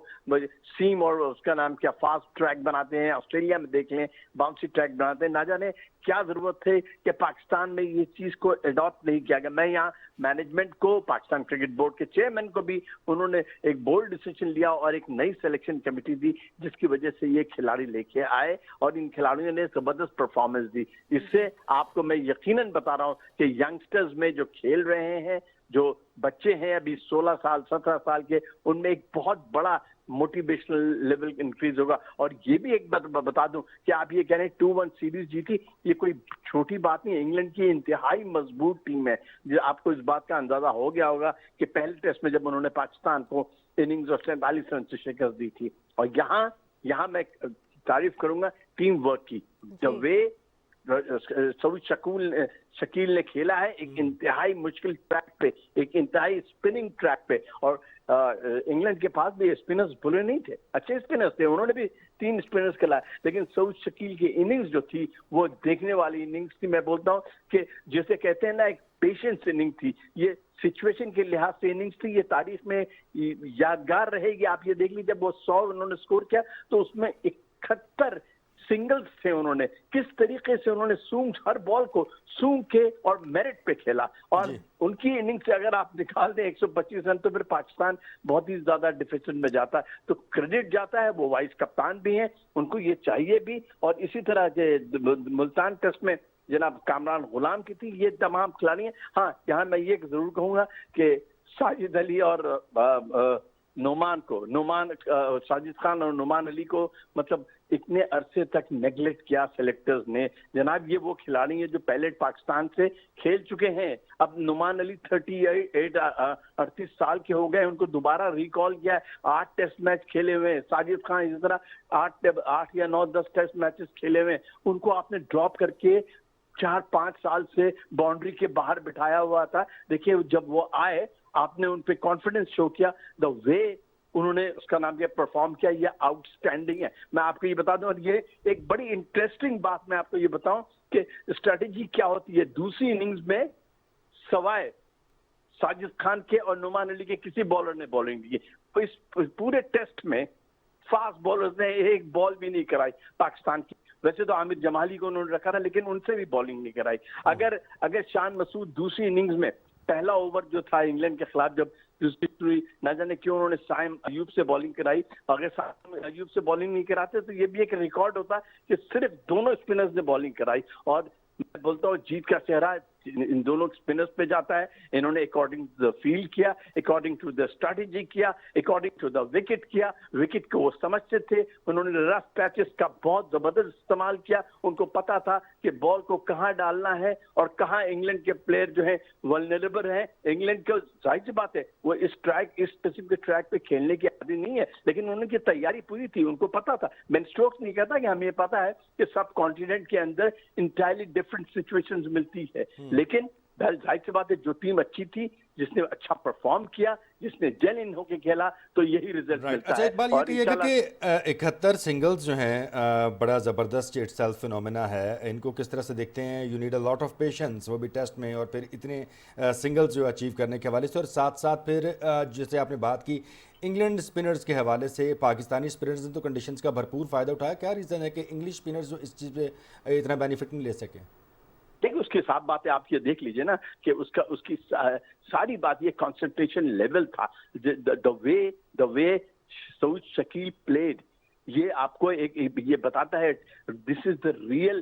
سیم اور اس کا نام کیا فاسٹ ٹریک بناتے ہیں. آسٹریلیا میں دیکھ لیں باؤنسی ٹریک بناتے ہیں. نہ جانے کیا ضرورت تھے کہ پاکستان میں یہ چیز کو اڈاپٹ نہیں کیا گیا. میں یہاں مینجمنٹ کو, پاکستان کرکٹ بورڈ کے چیئرمین کو بھی, انہوں نے ایک بولڈ ڈیسیژن لیا اور ایک نئی سلیکشن کمیٹی دی, جس کی وجہ سے یہ کھلاڑی لے کے آئے, اور ان کھلاڑیوں نے زبردست پرفارمنس دی. اس سے آپ کو میں یقیناً بتا رہا ہوں کہ ینگسٹرز میں جو کھیل رہے ہیں, جو بچے ہیں ابھی 16 سال 17 سال کے, ان میں ایک بہت بڑا موٹیویشنل لیول انکریز ہوگا. اور یہ بھی ایک بات بتا دوں کہ آپ یہ کہہ رہے ہیں 2-1 سیریز جیتی, یہ کوئی چھوٹی بات نہیں ہے. انگلینڈ کی انتہائی مضبوط ٹیم ہے. آپ کو اس بات کا اندازہ ہو گیا ہوگا کہ پہلے ٹیسٹ میں جب انہوں نے پاکستان کو اننگز اور 47 رن سے شکست دی تھی. اور یہاں میں تعریف کروں گا ٹیم ورک کی. دا وے سعود شکیل نے کھیلا ہے, ایک انتہائی مشکل ٹریک پہ, ایک انتہائی اسپننگ ٹریک پہ. اور انگلینڈ کے پاس بھی اسپنرز بھلے نہیں تھے, اچھے اسپنرز تھے, انہوں نے بھی 3 اسپنرز کھلائے, لیکن سعود شکیل کی اننگز جو تھی وہ دیکھنے والی اننگز تھی. میں بولتا ہوں کہ جیسے کہتے ہیں نا, ایک پیشنس اننگ تھی. یہ سچویشن کے لحاظ سے اننگز تھی, یہ تاریخ میں یادگار رہے گی. آپ یہ دیکھ لیجیے, جب وہ 100 انہوں نے سکور کیا تو اس میں 71 سنگلز تھے. انہوں نے کس طریقے سے انہوں نے ہر بال کو سونگ کے اور میرٹ پہ کھیلا. اور ان کی اننگ سے اگر آپ نکال دیں 125 رن, تو پھر پاکستان بہت ہی زیادہ ڈیفیسٹ میں جاتا ہے. تو کریڈٹ جاتا ہے, وہ وائس کپتان بھی ہیں, ان کو یہ چاہیے بھی. اور اسی طرح ملتان ٹیسٹ میں جناب کامران غلام کی تھی, یہ تمام کھلاڑی ہیں. ہاں, یہاں میں یہ ضرور کہوں گا کہ ساجد علی اور ساجد خان اور نعمان علی کو مطلب اتنے عرصے تک نیگلیکٹ کیا سلیکٹرز نے. جناب یہ وہ کھلاڑی ہیں جو پہلے پاکستان سے کھیل چکے ہیں. اب نعمان علی 38 سال کے ہو گئے, ان کو دوبارہ ریکال کیا ہے. 8 ٹیسٹ میچ کھیلے ہوئے ہیں. ساجد خان اسی طرح 8 یا 9-10 ٹیسٹ میچز کھیلے ہوئے ہیں. ان کو آپ نے ڈراپ کر کے 4-5 سال سے باؤنڈری کے باہر بٹھایا ہوا تھا. دیکھیے جب وہ آئے, آپ نے ان پہ کانفیڈنس شو کیا. دا وے انہوں نے اس کا نام کیا پرفارم کیا, یہ آؤٹ اسٹینڈنگ ہے. میں آپ کو یہ بتا دوں, اور یہ ایک بڑی انٹرسٹنگ بات میں آپ کو یہ بتاؤں کہ اسٹریٹجی کیا ہوتی ہے. دوسری اننگز میں سوائے ساجد خان کے اور نعمان علی کے کسی بالر نے بالنگ کی. اس پورے ٹیسٹ میں فاسٹ بالرز نے ایک بال بھی نہیں کرائی پاکستان کی. ویسے تو عامر جمالی کو انہوں نے رکھا تھا, لیکن ان سے بھی بالنگ نہیں کرائی. اگر شان مسعود دوسری اننگز میں پہلا اوور جو تھا انگلینڈ کے خلاف, جب نہ جانے کیوں انہوں نے سائم ایوب سے بالنگ کرائی, اگر سائم ایوب سے بالنگ نہیں کراتے تو یہ بھی ایک ریکارڈ ہوتا کہ صرف دونوں اسپنرز نے بالنگ کرائی. اور میں بولتا ہوں جیت کا چہرہ ان دونوں اسپنرز پہ جاتا ہے. انہوں نے اکارڈنگ ٹو دا فیلڈ کیا, اکارڈنگ ٹو دا اسٹریٹجی کیا, اکارڈنگ ٹو دا وکٹ کیا. وکٹ کو وہ سمجھتے تھے, انہوں نے رف پیچز کا بہت زبردست استعمال کیا. ان کو پتا تھا کہ بال کو کہاں ڈالنا ہے اور کہاں انگلینڈ کے پلیئر جو ہیں ولنریبل ہیں. انگلینڈ کو ظاہر سی بات ہے وہ اس اسپیسیفک ٹریک پہ کھیلنے کی عادی نہیں ہے, لیکن انہوں کی تیاری پوری تھی. ان کو پتا تھا. بین اسٹوکس نہیں کہتا کہ ہمیں پتا ہے کہ سب کانٹیننٹ کے اندر انٹائرلی ڈفرنٹ سچویشنز ملتی ہے, لیکن ظاہر سی بات ہے جو ٹیم اچھی تھی, جس نے اچھا پرفارم کیا, جس نے جین ان ہو کے کھیلا, تو یہی ریزلٹ ملتا ہے. اچھا, ایک بات یہ ہے کہ 71 سنگلز جو ہیں بڑا زبردست اٹ سیلف فینومینا ہے. ان کو کس طرح سے دیکھتے ہیں؟ You need a lot of patience, وہ بھی ٹیسٹ میں, اور پھر اتنے سنگلز جو اچیو کرنے کے حوالے سے. اور ساتھ ساتھ پھر جیسے آپ نے بات کی انگلینڈ اسپنرز کے حوالے سے, پاکستانی اسپنرز نے تو کنڈیشنز کا بھرپور فائدہ اٹھایا. کیا ریزن ہے کہ انگلش اسپنرز جو اس چیز پہ اتنا بینیفٹ نہیں لے سکے؟ دیکھیں اس کی صاف بات ہے, آپ یہ دیکھ لیجئے نا کہ اس کی ساری بات یہ کنسنٹریشن لیول تھا. دا وے سعود شکیل پلیڈ, یہ آپ کو یہ بتاتا ہے this is the real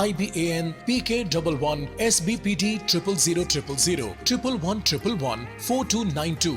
IBAN PK11 SBPT 00000 11111 4292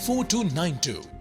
4292।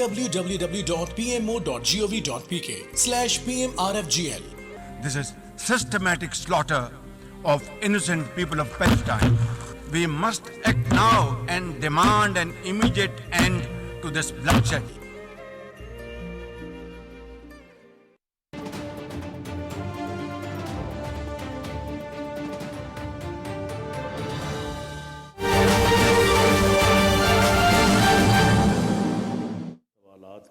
www.pmo.gov.pk/PMRFGL। This is systematic slaughter of innocent people of Palestine. We must act now and demand an immediate end to this bloodshed.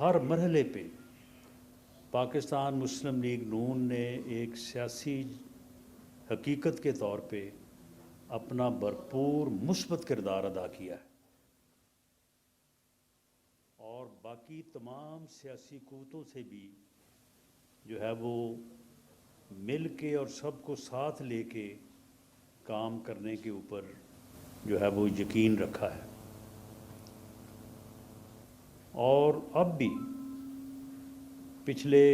ہر مرحلے پہ پاکستان مسلم league نون نے ایک سیاسی حقیقت کے طور پہ اپنا بھرپور مثبت کردار ادا کیا ہے، اور باقی تمام سیاسی قوتوں سے بھی جو ہے وہ مل کے اور سب کو ساتھ لے کے کام کرنے کے اوپر جو ہے وہ یقین رکھا ہے، اور اب بھی پچھلے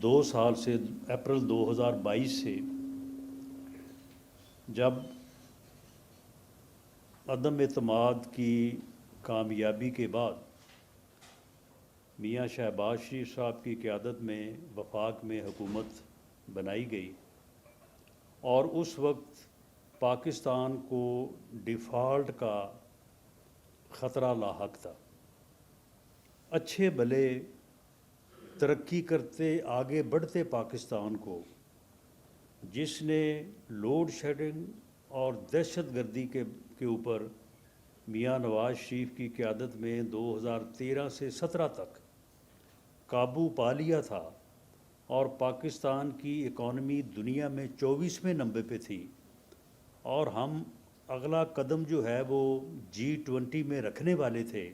2 سال سے اپریل 2022 سے جب عدم اعتماد کی کامیابی کے بعد میاں شہباز شریف صاحب کی قیادت میں وفاق میں حکومت بنائی گئی، اور اس وقت پاکستان کو ڈیفالٹ کا خطرہ لاحق تھا۔ اچھے بھلے ترقی کرتے آگے بڑھتے پاکستان کو جس نے لوڈ شیڈنگ اور دہشت گردی کے اوپر میاں نواز شریف کی قیادت میں 2013 سے 17 تک قابو پا لیا تھا، اور پاکستان کی اکانومی دنیا میں 24ویں نمبر پہ تھی، اور ہم اگلا قدم جو ہے وہ G20 میں رکھنے والے تھے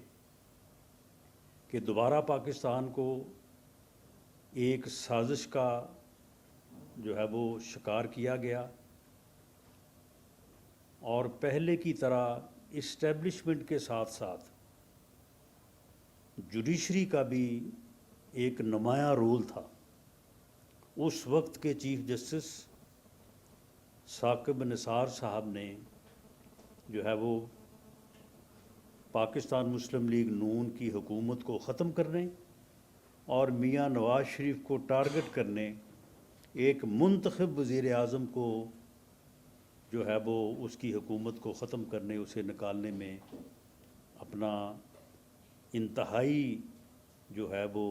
کہ دوبارہ پاکستان کو ایک سازش کا جو ہے وہ شکار کیا گیا، اور پہلے کی طرح اسٹیبلشمنٹ کے ساتھ ساتھ جوڈیشری کا بھی ایک نمایاں رول تھا۔ اس وقت کے چیف جسٹس ثاقب نثار صاحب نے جو ہے وہ پاکستان مسلم لیگ نون کی حکومت کو ختم کرنے اور میاں نواز شریف کو ٹارگٹ کرنے ایک منتخب وزیر اعظم کو جو ہے وہ اس کی حکومت کو ختم کرنے، اسے نکالنے میں اپنا انتہائی جو ہے وہ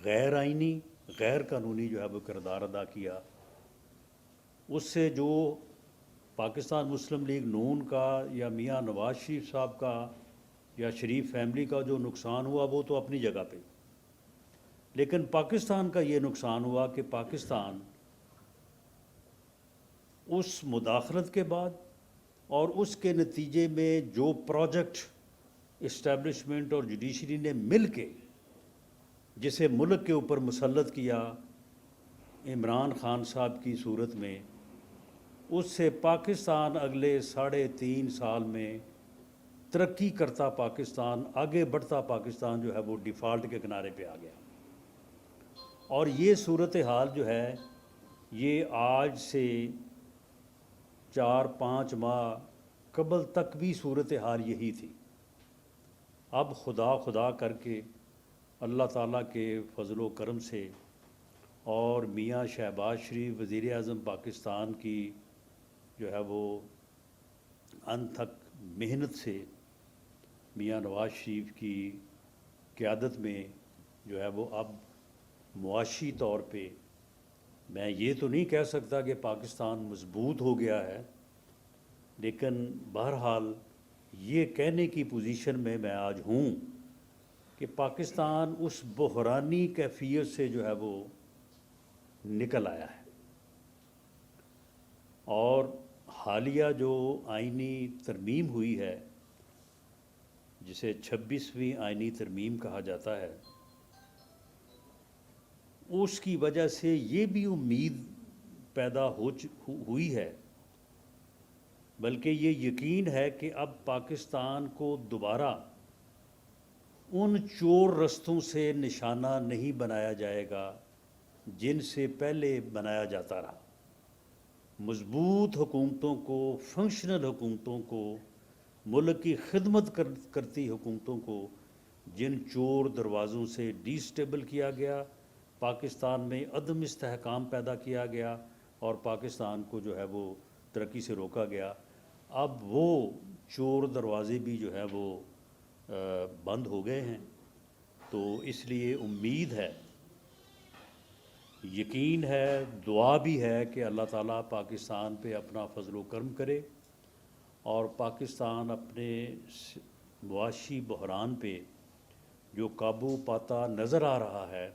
غیر آئینی غیر قانونی جو ہے وہ کردار ادا کیا۔ اس سے جو پاکستان مسلم لیگ نون کا یا میاں نواز شریف صاحب کا یا شریف فیملی کا جو نقصان ہوا وہ تو اپنی جگہ پہ، لیکن پاکستان کا یہ نقصان ہوا کہ پاکستان اس مداخلت کے بعد اور اس کے نتیجے میں جو پروجیکٹ اسٹیبلشمنٹ اور جوڈیشری نے مل کے جسے ملک کے اوپر مسلط کیا عمران خان صاحب کی صورت میں، اس سے پاکستان اگلے 3.5 سال میں ترقی کرتا پاکستان، آگے بڑھتا پاکستان جو ہے وہ ڈیفالٹ کے کنارے پہ آ گیا۔ اور یہ صورتحال جو ہے یہ آج سے 4-5 ماہ قبل تک بھی صورتحال یہی تھی۔ اب خدا کر کے اللہ تعالیٰ کے فضل و کرم سے اور میاں شہباز شریف وزیر اعظم پاکستان کی جو ہے وہ انتھک محنت سے میاں نواز شریف کی قیادت میں جو ہے وہ اب معاشی طور پہ میں یہ تو نہیں کہہ سکتا کہ پاکستان مضبوط ہو گیا ہے، لیکن بہرحال یہ کہنے کی پوزیشن میں آج ہوں کہ پاکستان اس بحرانی کیفیت سے جو ہے وہ نکل آیا ہے، اور حالیہ جو آئینی ترمیم ہوئی ہے جسے 26ویں آئینی ترمیم کہا جاتا ہے، اس کی وجہ سے یہ بھی امید پیدا ہوئی ہے، بلکہ یہ یقین ہے کہ اب پاکستان کو دوبارہ ان چور رستوں سے نشانہ نہیں بنایا جائے گا جن سے پہلے بنایا جاتا رہا۔ مضبوط حکومتوں کو، فنکشنل حکومتوں کو، ملک کی خدمت کرتی حکومتوں کو جن چور دروازوں سے ڈی سٹیبل کیا گیا، پاکستان میں عدم استحکام پیدا کیا گیا اور پاکستان کو جو ہے وہ ترقی سے روکا گیا، اب وہ چور دروازے بھی جو ہے وہ بند ہو گئے ہیں۔ تو اس لیے امید ہے، یقین ہے، دعا بھی ہے کہ اللہ تعالیٰ پاکستان پہ اپنا فضل و کرم کرے اور پاکستان اپنے معاشی بحران پہ جو قابو پاتا نظر آ رہا ہے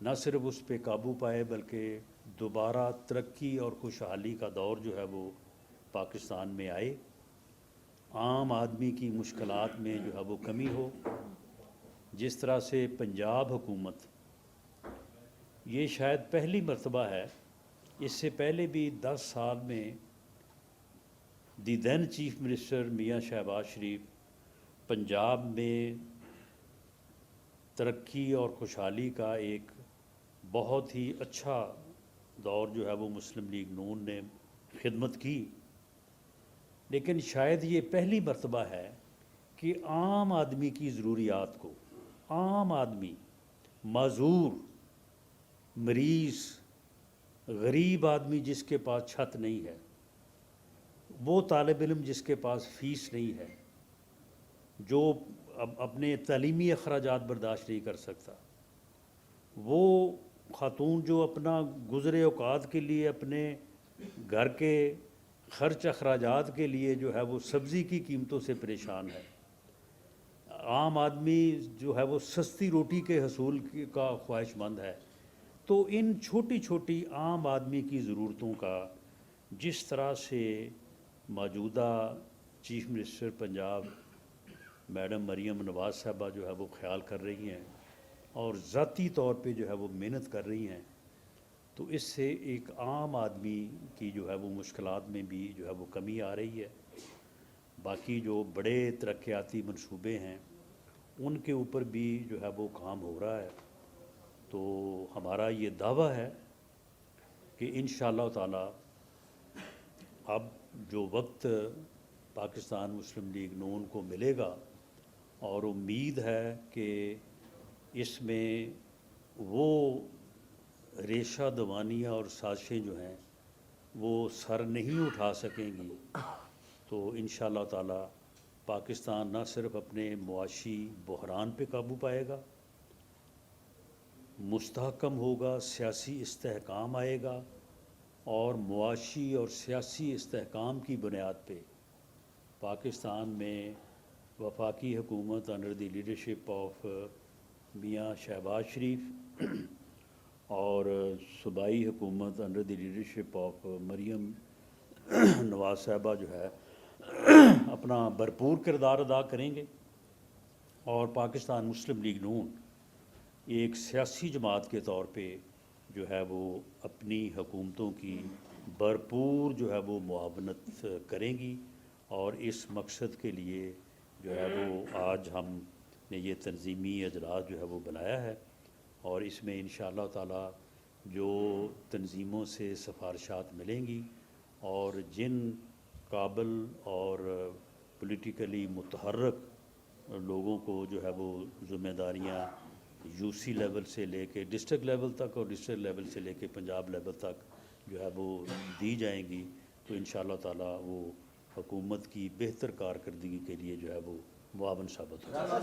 نہ صرف اس پہ قابو پائے بلکہ دوبارہ ترقی اور خوشحالی کا دور جو ہے وہ پاکستان میں آئے، عام آدمی کی مشکلات میں جو ہے وہ کمی ہو۔ جس طرح سے پنجاب حکومت یہ شاید پہلی مرتبہ ہے، اس سے پہلے بھی 10 سال میں دی دین چیف منسٹر میاں شہباز شریف پنجاب میں ترقی اور خوشحالی کا ایک بہت ہی اچھا دور جو ہے وہ مسلم لیگ نون نے خدمت کی، لیکن شاید یہ پہلی مرتبہ ہے کہ عام آدمی کی ضروریات کو، عام آدمی، معذور، مریض، غریب آدمی جس کے پاس چھت نہیں ہے، وہ طالب علم جس کے پاس فیس نہیں ہے، جو اپنے تعلیمی اخراجات برداشت نہیں کر سکتا، وہ خاتون جو اپنا گزرے اوقات کے لیے اپنے گھر کے خرچ اخراجات کے لیے جو ہے وہ سبزی کی قیمتوں سے پریشان ہے، عام آدمی جو ہے وہ سستی روٹی کے حصول کا خواہش مند ہے، تو ان چھوٹی چھوٹی عام آدمی کی ضرورتوں کا جس طرح سے موجودہ chief minister Punjab madam Maryam Nawaz صاحبہ جو ہے وہ خیال کر رہی ہیں اور ذاتی طور پہ جو ہے وہ محنت کر رہی ہیں، تو اس سے ایک عام آدمی کی جو ہے وہ مشکلات میں بھی جو ہے وہ کمی آ رہی ہے۔ باقی جو بڑے ترقیاتی منصوبے ہیں ان کے اوپر بھی جو ہے وہ کام ہو رہا ہے، تو ہمارا یہ دعویٰ ہے کہ انشاءاللہ تعالی اب جو وقت پاکستان مسلم لیگ نون کو ملے گا، اور امید ہے کہ اس میں وہ ریشہ دوانیاں اور سازشیں جو ہیں وہ سر نہیں اٹھا سکیں گی، تو انشاءاللہ تعالی پاکستان نہ صرف اپنے معاشی بحران پہ قابو پائے گا، مستحکم ہوگا، سیاسی استحکام آئے گا، اور معاشی اور سیاسی استحکام کی بنیاد پہ پاکستان میں وفاقی حکومت انڈر دی لیڈرشپ آف میاں شہباز شریف اور صوبائی حکومت under the leadership of Maryam Nawaz صاحبہ جو ہے اپنا بھرپور کردار ادا کریں گے، اور پاکستان مسلم لیگ نون ایک سیاسی جماعت کے طور پہ جو ہے وہ اپنی حکومتوں کی بھرپور جو ہے وہ معاونت کریں گی، اور اس مقصد کے لیے جو ہے وہ آج ہم نے یہ تنظیمی اجلاس جو ہے وہ بنایا ہے، اور اس میں انشاءاللہ تعالی جو تنظیموں سے سفارشات ملیں گی اور جن قابل اور پولیٹیکلی متحرک لوگوں کو جو ہے وہ ذمہ داریاں یو سی لیول سے لے کے ڈسٹرکٹ لیول تک اور ڈسٹرکٹ لیول سے لے کے پنجاب لیول تک جو ہے وہ دی جائیں گی، تو انشاءاللہ تعالی وہ حکومت کی بہتر کارکردگی کے لیے جو ہے وہ معاون ثابت ہوگا۔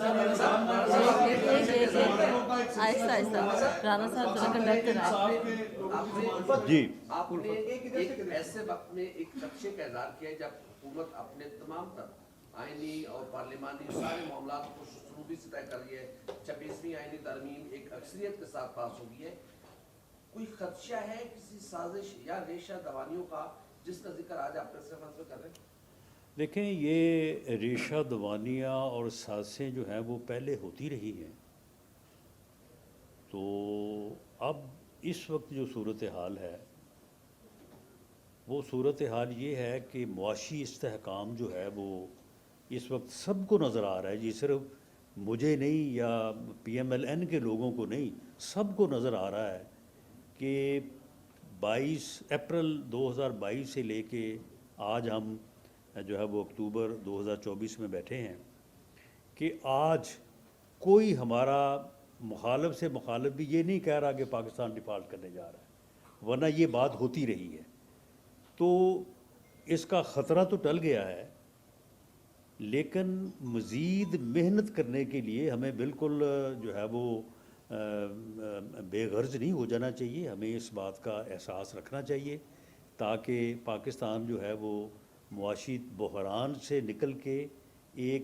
جی، آپ نے ایک ایسے وقت میں ایک نقشے کا اظہار کیا جب حکومت اپنے تمام تر آئینی اور پارلیمانی سارے معاملات کو شروعی سے طے کر رہی ہے، 26ویں آئینی ترمیم ایک اکثریت کے ساتھ پاس ہو گئی ہے، کوئی خدشہ ہے کسی سازش یا ریشہ دوانیوں کا جس کا ذکر آج آپ پریس کانفرنس میں کر رہے ہیں؟ دیکھیں، یہ ریشہ دوانیاں اور سازشیں جو ہیں وہ پہلے ہوتی رہی ہیں، تو اب اس وقت جو صورتحال ہے وہ صورتحال یہ ہے کہ معاشی استحکام جو ہے وہ اس وقت سب کو نظر آ رہا ہے، جی صرف مجھے نہیں یا پی ایم ایل این کے لوگوں کو نہیں، سب کو نظر آ رہا ہے کہ 22 اپریل 2022 سے لے کے آج ہم جو ہے وہ اکتوبر 2024 میں بیٹھے ہیں کہ آج کوئی ہمارا مخالف سے مخالف بھی یہ نہیں کہہ رہا کہ پاکستان ڈیفالٹ کرنے جا رہا ہے، ورنہ یہ بات ہوتی رہی ہے، تو اس کا خطرہ تو ٹل گیا ہے، لیکن مزید محنت کرنے کے لیے ہمیں بالکل جو ہے وہ بے غرض نہیں ہو جانا چاہیے، ہمیں اس بات کا احساس رکھنا چاہیے تاکہ پاکستان جو ہے وہ معاشی بحران سے نکل کے ایک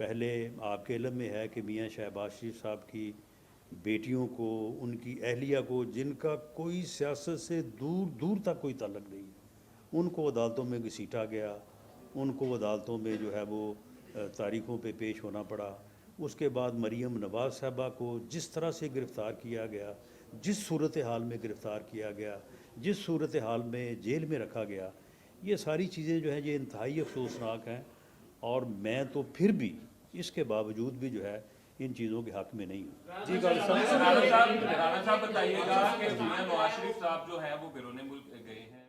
پہلے آپ کے علم میں ہے کہ میاں شہباز شریف صاحب کی بیٹیوں کو، ان کی اہلیہ کو، جن کا کوئی سیاست سے دور دور تک کوئی تعلق نہیں ہے، ان کو عدالتوں میں گھسیٹا گیا، ان کو عدالتوں میں جو ہے وہ تاریخوں پہ پیش ہونا پڑا. اس کے بعد مریم نواز صاحبہ کو جس طرح سے گرفتار کیا گیا، جس صورتحال میں گرفتار کیا گیا، جس صورتحال میں جیل میں رکھا گیا، یہ ساری چیزیں جو ہیں یہ انتہائی افسوسناک ہیں. اور میں تو پھر بھی اس کے باوجود بھی جو ہے ان چیزوں کے حق میں نہیں ہوں. رانا صاحب بتائیے گا کہ میاں نواز شریف صاحب جو ہے وہ بیرون ملک گئے ہیں.